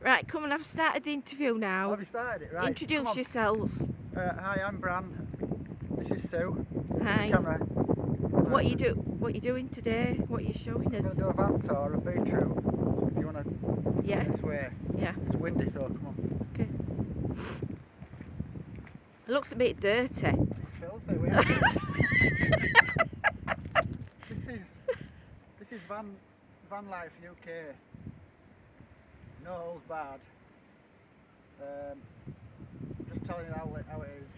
Right, come on, I've started the interview now. Have you started it? Right. Introduce yourself. Hi, I'm Bran. This is Sue. Hi. Camera. What you doing today? What are you showing us? I'm going to do a vantour of beetroot. If you want to Yeah. this way. Yeah. It's windy, so come on. Okay. It looks a bit dirty. It's filthy. We have This is van life UK. No holds barred. Just telling you how it is.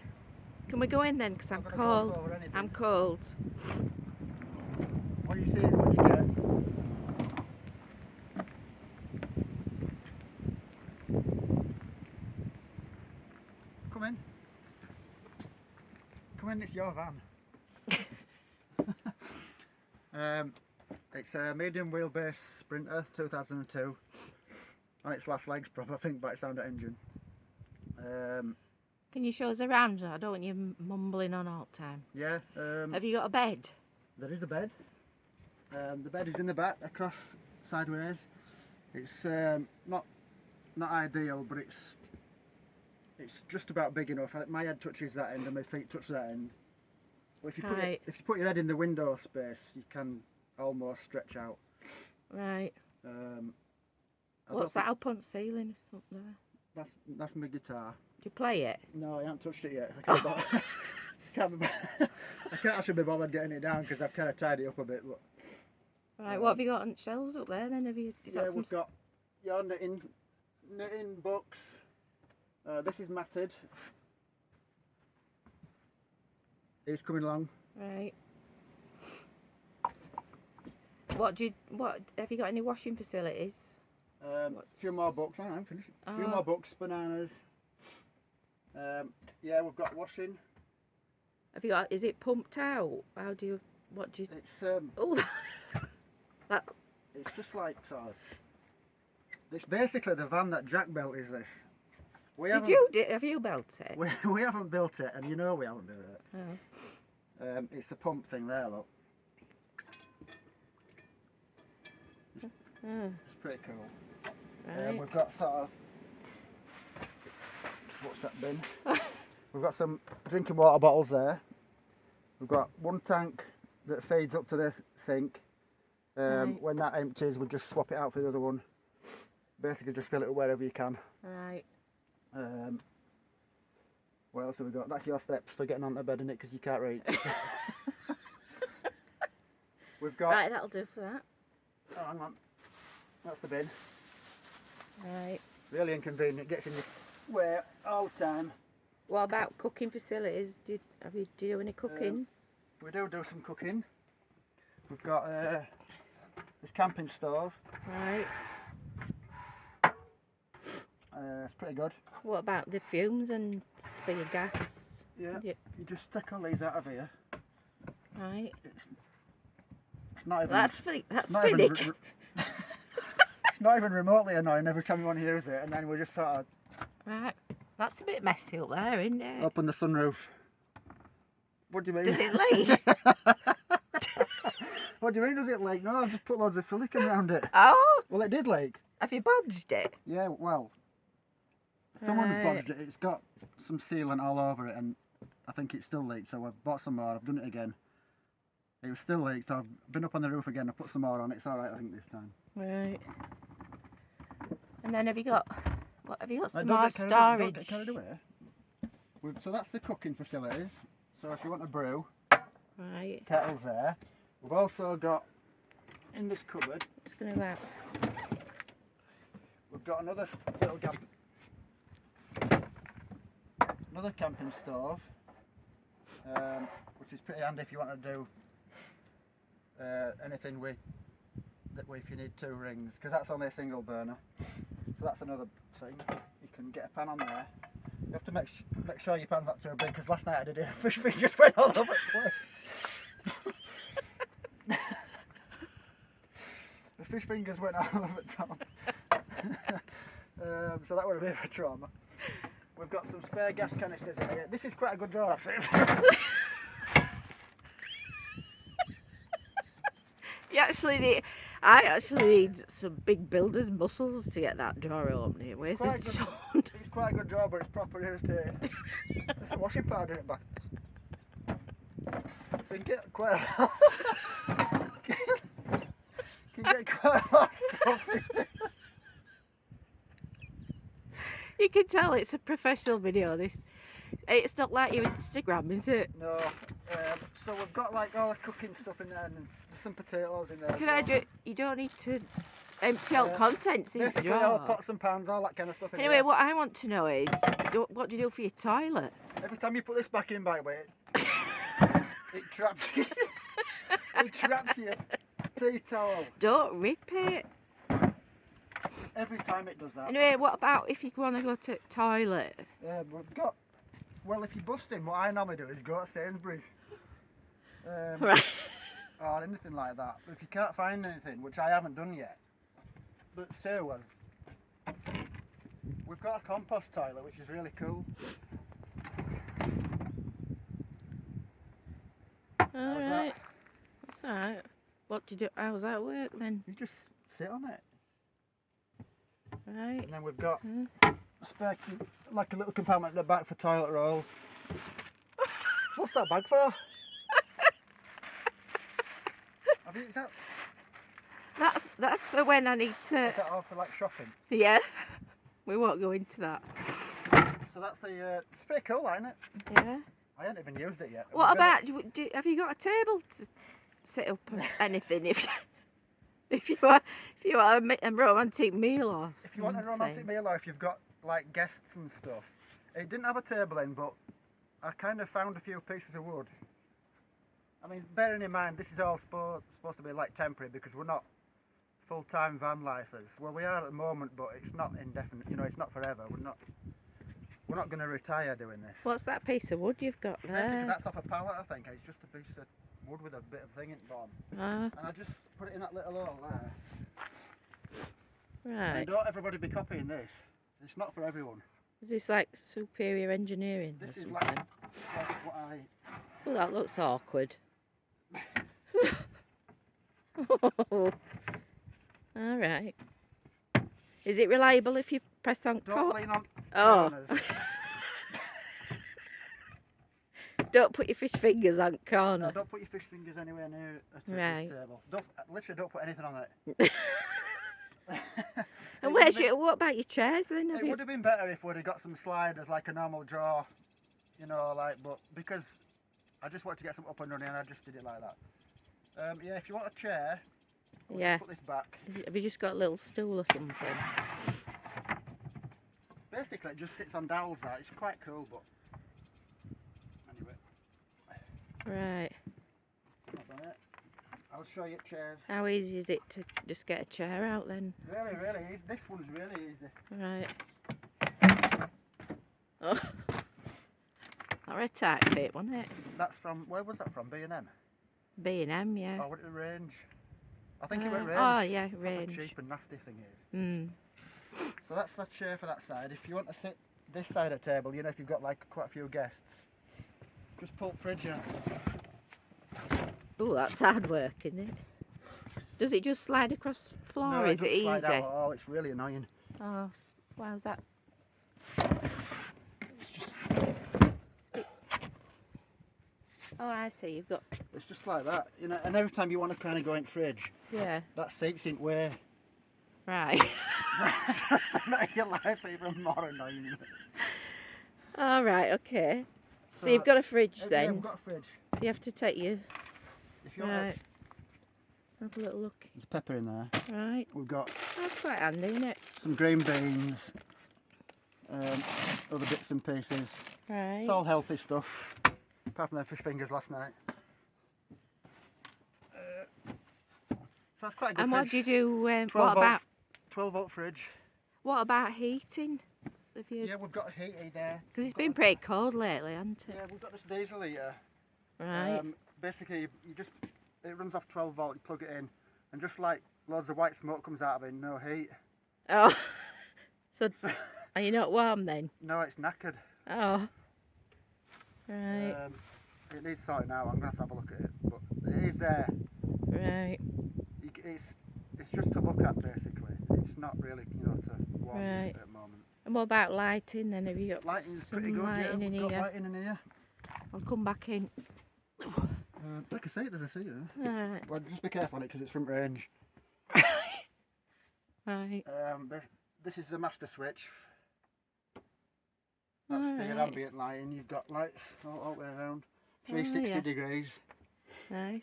Can we go in then? Because I'm Not gonna gloss cold. over anything. I'm cold. What you see is what you get. Come in. Come in, it's your van. It's a medium wheelbase Sprinter 2002. On its last legs, probably, I think, by its sound of engine. Can you show us around? I don't want you mumbling on all the time. Yeah. Have you got a bed? There is a bed. The bed is in the back, across sideways. It's not ideal, but it's just about big enough. My head touches that end and my feet touch that end. But if you put your head in the window space, you can almost stretch out. Right. What's that up on the ceiling up there? That's my guitar. Do you play it? No, I haven't touched it yet. I can't actually be bothered getting it down because I've kind of tied it up a bit. But right. What have you got on shelves up there then? We've got your knitting books. This is matted. It's coming along. Right. What have you got any washing facilities? A few more books. I'm finished. A few more books, bananas. Yeah, we've got washing. Have you got? Is it pumped out? What do you? It's Oh, that. It's just like sort of. It's basically the van that Jack built. Is this? Have you built it? We haven't built it, and you know we haven't built it. Oh. It's a pump thing there, look. It's pretty cool. Right. We've got sort of. What's that bin? We've got some drinking water bottles there. We've got one tank that feeds up to the sink. Right. When that empties, we'll just swap it out for the other one. Basically, just fill it up wherever you can. Right. What else have we got? That's your steps for getting onto bed, in it, because you can't reach. We've got. Right, that'll do for that. Oh, hang on. That's the bin. Right. Really inconvenient. Gets in your way all the time. What about cooking facilities? Do you do any cooking? We do some cooking. We've got this camping stove. Right. It's pretty good. What about the fumes and for your gas? Yeah. You just take all these out of here. Right. It's not even. That's it's not even remotely annoying every time you want to use it, and then we just sort of. Right. That's a bit messy up there, isn't it? Open the sunroof. What do you mean? Does it leak? What do you mean, does it leak? No, I've just put loads of silicone around it. Oh. Well, it did leak. Have you bodged it? Yeah, well, someone's bodged it. It's got some sealant all over it, and I think it still leaked, so I've bought some more. I've done it again. It was still leaked, so I've been up on the roof again. I put some more on. It's alright, I think, this time. Right. And then have you got some Don't more get storage? carried away. So that's the cooking facilities. So if you want a brew, Right. kettle's there. We've also got, in this cupboard, Just going to go out. we've got another little camping stove, which is pretty handy if you want to do anything if you need 2 rings, because that's only a single burner. So that's another thing. You can get a pan on there. You have to make sure your pan's not too big, because last night I did it. Fish fingers went all over the place. The fish fingers went all over the top. So that would have been a trauma. We've got some spare gas canisters in here. This is quite a good drawer, actually. I actually need some big builder's muscles to get that door opening. Where's the sun? It's quite a good job, but it's proper irritating. There's some washing powder in it back. So you can get quite a can get quite a lot of stuff in it. You can tell it's a professional video. It's not like your Instagram, is it? No. So we've got like all the cooking stuff in there and there's some potatoes in there. Can I do? You don't need to empty out contents in basically the all drawer. pots and pans, all that kind of stuff in Anyway, there. what I want to know is, what do you do for your toilet? Every time you put this back in, by the way, it traps you. It traps your tea towel. Don't rip it. Every time it does that. Anyway, what about if you want to go to the toilet? We've got. Well, if you're busting, what I normally do is go to Sainsbury's. Right. Or anything like that. If you can't find anything, which I haven't done yet, but Sue has, we've got a compost toilet, which is really cool. Alright. That's alright. What do you do? How's that work then? You just sit on it. Right. And then we've got spare, like a little compartment at the back for toilet rolls. What's that bag for? Have you, is That's for when I need to. that all for like shopping? Yeah. We won't go into that. So that's the. It's pretty cool, isn't it? Yeah. I haven't even used it yet. What about? Have you got a table to set up or anything? If you want a romantic meal or something. If you want a romantic meal, or if you've got like guests and stuff. It didn't have a table in, but I kind of found a few pieces of wood. I mean, bearing in mind this is all supposed to be like temporary because we're not full-time van lifers. Well, we are at the moment, but it's not indefinite. You know, it's not forever. We're not going to retire doing this. What's that piece of wood you've got there? Basically, that's off a pallet, I think. It's just a piece of wood with a bit of thing in the bottom. And I just put it in that little hole there. Right. And don't everybody be copying this. It's not for everyone. Is this like superior engineering? This or is something? like what I... Oh, that looks awkward. All right. Is it reliable if you press on Don't lean on corners? corners. Don't put your fish fingers on No, corner. don't put your fish fingers anywhere near Right. this table. Literally don't put anything on it. And what about your chairs then? It would have been better if we'd have got some sliders like a normal drawer, you know, like, but because I just wanted to get some up and running and I just did it like that. Yeah, if you want a chair, we'll Yeah. just put this back. Have you just got a little stool or something? Basically it just sits on dowels that. It's quite cool, but anyway. Right. That's on it. I'll show you chairs. How easy is it to just get a chair out then? Really easy. This one's really easy. Right. Oh. Not a tight fit, wasn't it? That's from, where was that from? B&M? B&M, yeah. Oh, what it Range? I think it went Range. Oh, yeah, What a Range. cheap and nasty thing is. Mm. So that's the chair for that side. If you want to sit this side of the table, you know, if you've got like quite a few guests, just pull the fridge out. Oh, that's hard work, isn't it? Does it just slide across the floor? No, Is it doesn't easy? slide out at all. It's really annoying. Oh, why's that? It's just, Oh, I see. You've got. it's just like that, you know. And every time you want to kind of go in the fridge, Yeah. that seat's in the way. Right. Just to make your life even more annoying. All right. Okay. So you've got a fridge Yeah, then. we've got a fridge. So you have to take your. If you want, Right. Have a little look. there's pepper in there. Right. We've got That's quite handy, isn't it? some green beans, other bits and pieces. Right. It's all healthy stuff, apart from them fish fingers last night. So that's quite a good And fridge. what do you do? 12 What volt, about 12 volt fridge. what about heating? Have you? Yeah, we've got a heater there. Because it's been pretty cold lately, hasn't it? Yeah, we've got this diesel heater. Right. Basically, it runs off 12 volt. You plug it in, and just like loads of white smoke comes out of it, no heat. Oh. So are you not warm then? No, it's knackered. Oh. Right. It needs sorting out. I'm gonna have to have a look at it, but it is there. Right. just to look at basically. It's not really, you know, to warm Right. at the moment. And what about lighting then? Have you got Lighting's some pretty good, lighting yeah. in We've got here? lighting in here. I'll come back in. Take a seat, there's a seat there. Alright. Well, just be careful on it because it's front range. Right. This is the master switch. That's for your Alright. ambient lighting. You've got lights all the way around. 360 yeah. degrees. Nice.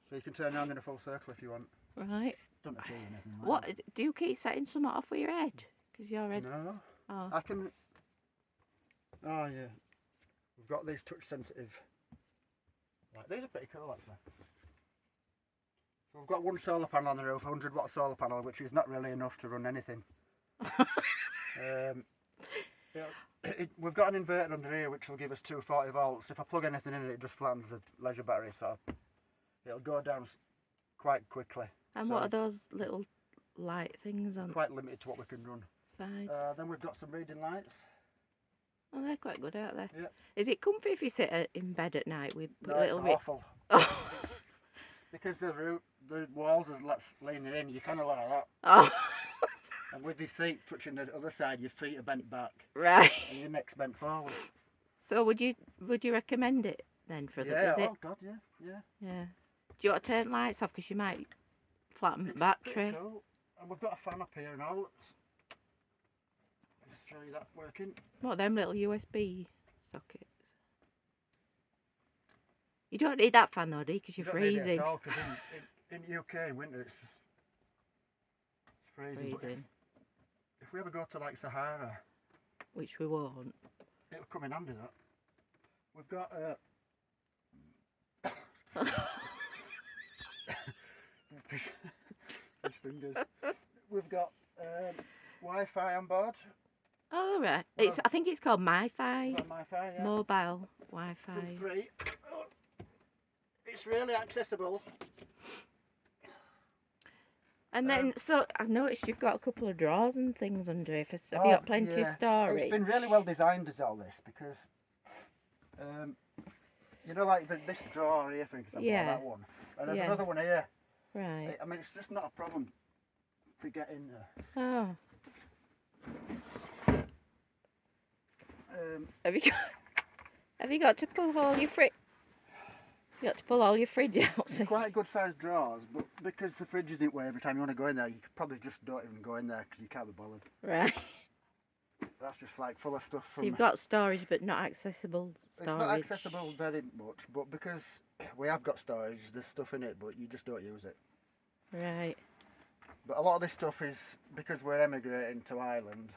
So you can turn around in a full circle if you want. Right. Don't achieve anything like What, do you keep setting something off with your head? Because you're that. head. No. Oh. I can... Oh yeah. We've got these touch sensitive. Like, these are pretty cool actually. So we've got one solar panel on the roof, 100 watt solar panel, which is not really enough to run anything. We've got an inverter under here which will give us 240 volts. If I plug anything in it, it just flattens the leisure battery, so it'll go down quite quickly. And so what are those little light things on? Quite limited to what we can run. Side. Then we've got some reading lights. Oh, they're quite good, aren't they? Yeah. Is it comfy if you sit in bed at night with No, a little it's bit? awful. Oh. Because the walls are leaning in, you kind of like that. Oh. And with your feet touching the other side, your feet are bent back. Right. And your neck's bent forward. So would you recommend it then for the visit? Oh god, yeah. Yeah. Do you want to turn the lights off because you might flatten the It's battery? pretty cool. And we've got a fan up here and all. Let's show you that working. What, them little USB sockets? You don't need that fan though, do you? Because you're You don't need it freezing. at all, 'cause in UK in winter it's freezing. But if we ever go to like Sahara, Which we won't. it'll come in handy that. We've got fish fingers. We've got Wi-Fi on board. Oh right. Well, I think it's called MiFi. We've got Wi-Fi, yeah. Mobile Wi-Fi. From 3. Oh, it's really accessible. And then, so I noticed you've got a couple of drawers and things under here. Have you got plenty of storage? It's been really well designed as all this because, you know, like this drawer here, for example, that one. And there's another one here. Right. I mean, it's just not a problem to get in there. Oh. Have you got to pull all your fridge? You got to pull all your fridge out. So Quite good sized drawers, but because the fridge isn't where every time you want to go in there, you could probably just don't even go in there because you can't be bothered. right. That's just like full of stuff from... So you've got storage, but not accessible storage. It's not accessible very much, but because we have got storage, there's stuff in it, but you just don't use it. Right. But a lot of this stuff is because we're emigrating to Ireland.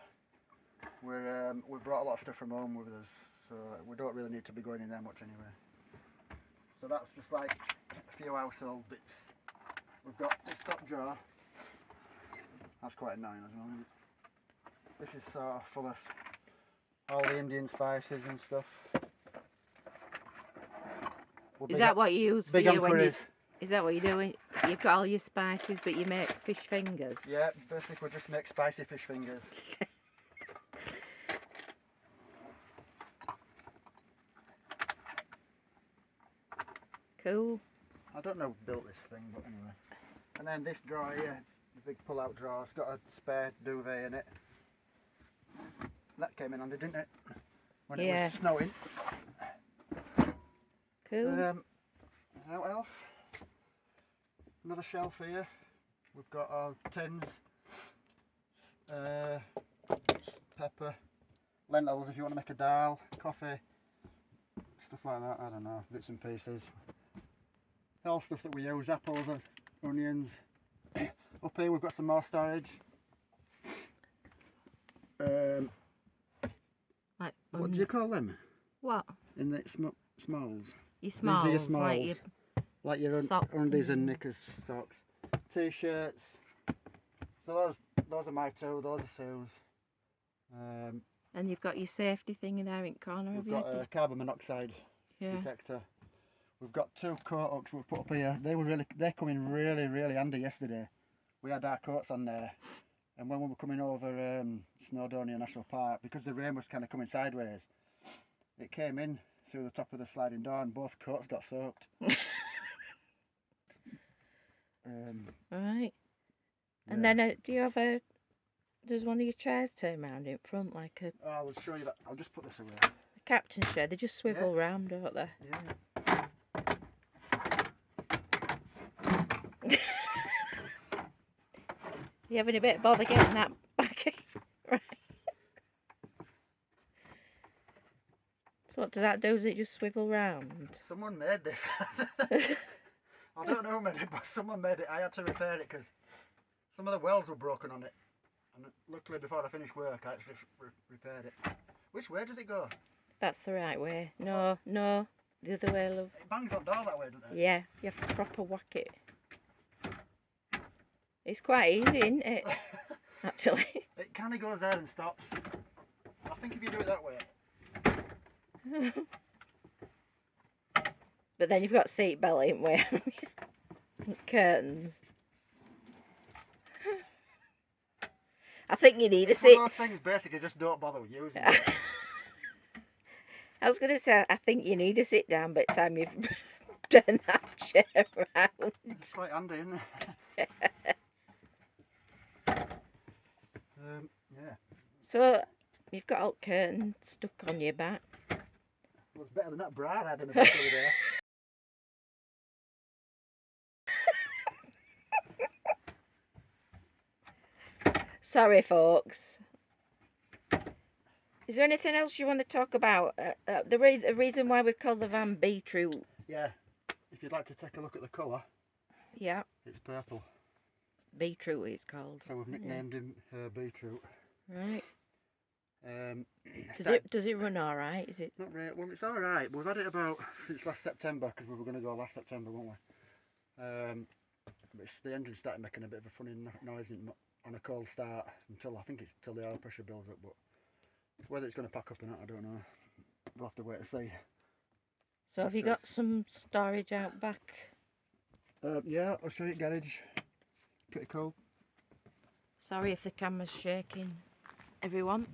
We brought a lot of stuff from home with us, so we don't really need to be going in there much anyway. So that's just like a few household bits. We've got this top drawer. That's quite annoying as well, isn't it? This is sort of full of all the Indian spices and stuff. Is that what you use for big on when you? curries. Is that what you're doing? You've got all your spices, but you make fish fingers. Yeah, basically just make spicy fish fingers. Cool. I don't know who built this thing, but anyway. And then this drawer here, the big pull-out drawer, it's got a spare duvet in it. That came in handy, didn't it? When it was snowing. Cool. What else? Another shelf here. We've got our tins, pepper, lentils if you want to make a dal, coffee, stuff like that. I don't know, bits and pieces. All stuff that we use, apples, onions. Up here we've got some more storage. Like, What do you call them? What? In the smalls. Your smalls, These are your smalls. like Like your socks undies and and- knickers, socks, t-shirts. So those are my two. Those are Sue's. And you've got your safety thing in there in the corner of We've you. got a carbon monoxide detector. We've got 2 coat hooks we've put up here. They come in really handy yesterday. We had our coats on there, and when we were coming over Snowdonia National Park, because the rain was kind of coming sideways, it came in through the top of the sliding door, and both coats got soaked. Right. And then do you have a? Does one of your chairs turn round in front like a? Oh, I will show you that. I'll just put this away. A captain's chair. They just swivel round, don't they? Yeah. You having a bit of bother getting that back? Right. So what does that do? Does it just swivel round? Someone made this. I don't know who made it, but someone made it. I had to repair it because some of the welds were broken on it. And luckily before I finished work I actually repaired it. Which way does it go? That's the right way. No, no, the other way, love. It bangs on door that way, doesn't it? Yeah, you have to proper whack it. It's quite easy, isn't it? Actually. It kind of goes there and stops. I think if you do it that way. But then you've got seat belt, ain't we? Curtains. I think you need a seat. Those things basically just don't bother with using it. I was going to say, I think you need a sit down by the time you've turned that chair around. It's quite handy, isn't it? Yeah. So, you've got alt curtain stuck on your back. Well, it's better than that bra I had in the back over there. Sorry, folks. Is there anything else you want to talk about? The reason why we call the van beetroot. Yeah. If you'd like to take a look at the colour. Yeah. It's purple. Beetroot it's called. So we've nicknamed him beetroot. Right. Does it run all right? Is it? Not really. Well, it's all right. We've had it about since last September because we were going to go last September, weren't we? But the engine started making a bit of a funny noise on a cold start until I think it's till the oil pressure builds up. But whether it's going to pack up or not, I don't know. We'll have to wait and see. So have you got some storage out back? Yeah, I'll show you garage. Pretty cool. Sorry if the camera's shaking, everyone.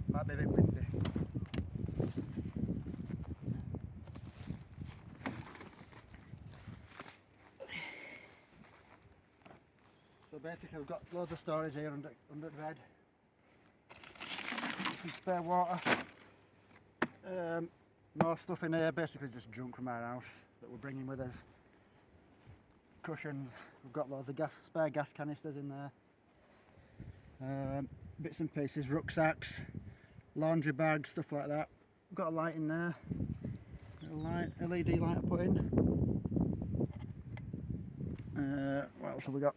Might be a bit windy. So basically we've got loads of storage here under the bed. Some spare water. More stuff in here, basically just junk from our house that we're bringing with us. Cushions, we've got loads of spare gas canisters in there. Bits and pieces, rucksacks, laundry bags, stuff like that. We've got a light in there, a light, LED light I put in. What else have we got?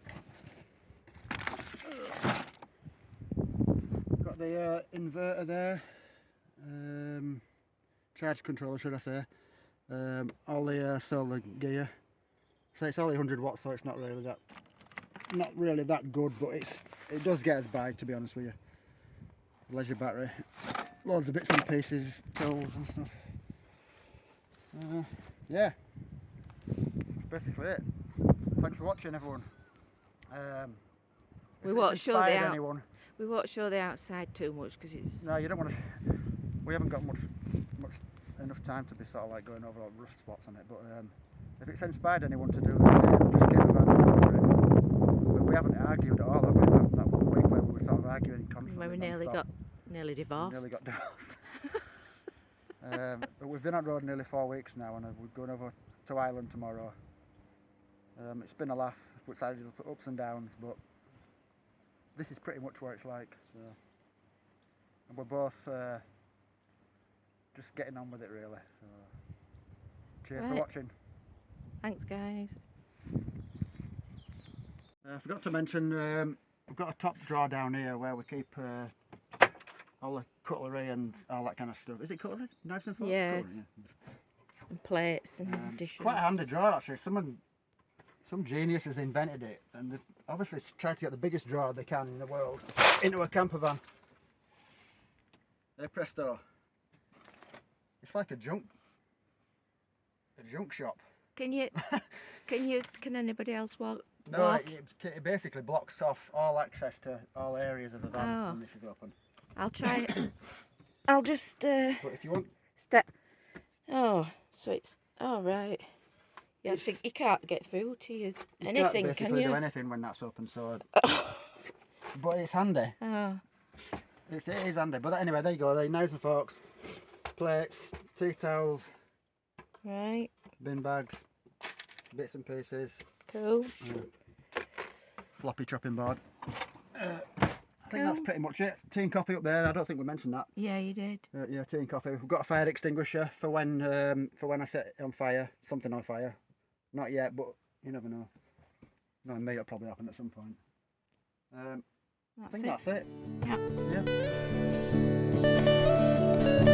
Got the inverter there, charge controller should I say, all the solar gear. So it's only 100 watts, so it's not really that good, but it does get us by, to be honest with you. Leisure battery, loads of bits and pieces, tools and stuff. Yeah, that's basically it. Thanks for watching, everyone. We won't show the outside too much because it's. No, you don't want to. We haven't got much enough time to be sort of like going over all rust spots on it, but if it's inspired anyone to do the same, just get a van and go for it. We haven't argued at all, have we? That week where we were sort of arguing constantly. When we nearly divorced. Nearly got divorced. But we've been on road nearly 4 weeks now, and we're going over to Ireland tomorrow. It's been a laugh. It's had ups and downs, but this is pretty much what it's like. So, and we're both just getting on with it, really. So, cheers for watching. Thanks, guys. I forgot to mention, we've got a top drawer down here where we keep all the cutlery and all that kind of stuff. Is it cutlery? Knives and forks? Yeah. Cutlery, yeah. And plates and dishes. Quite a handy drawer, actually. Some genius has invented it, and they've obviously tried to get the biggest drawer they can in the world into a camper van. Hey presto. It's like a junk shop. Can anybody else walk? No, it basically blocks off all access to all areas of the van when this is open. I'll try it. I'll just But if you want step. Oh, so it's Oh, right. Yeah, I think you can't get through to you. You Anything, can't can basically you? do anything when that's open, so... But it's handy. Oh, It is handy. But anyway, there you go. There, knives and forks, plates, tea towels, right. bin bags, bits and pieces, Cool. floppy chopping board. I think that's pretty much it. Tea and coffee up there. I don't think we mentioned that. Yeah, you did. Yeah, tea and coffee. We've got a fire extinguisher for when I set it on fire, something on fire. Not yet, but you never know. No, me, it'll probably happen at some point. I think that's it. Yeah. Yeah.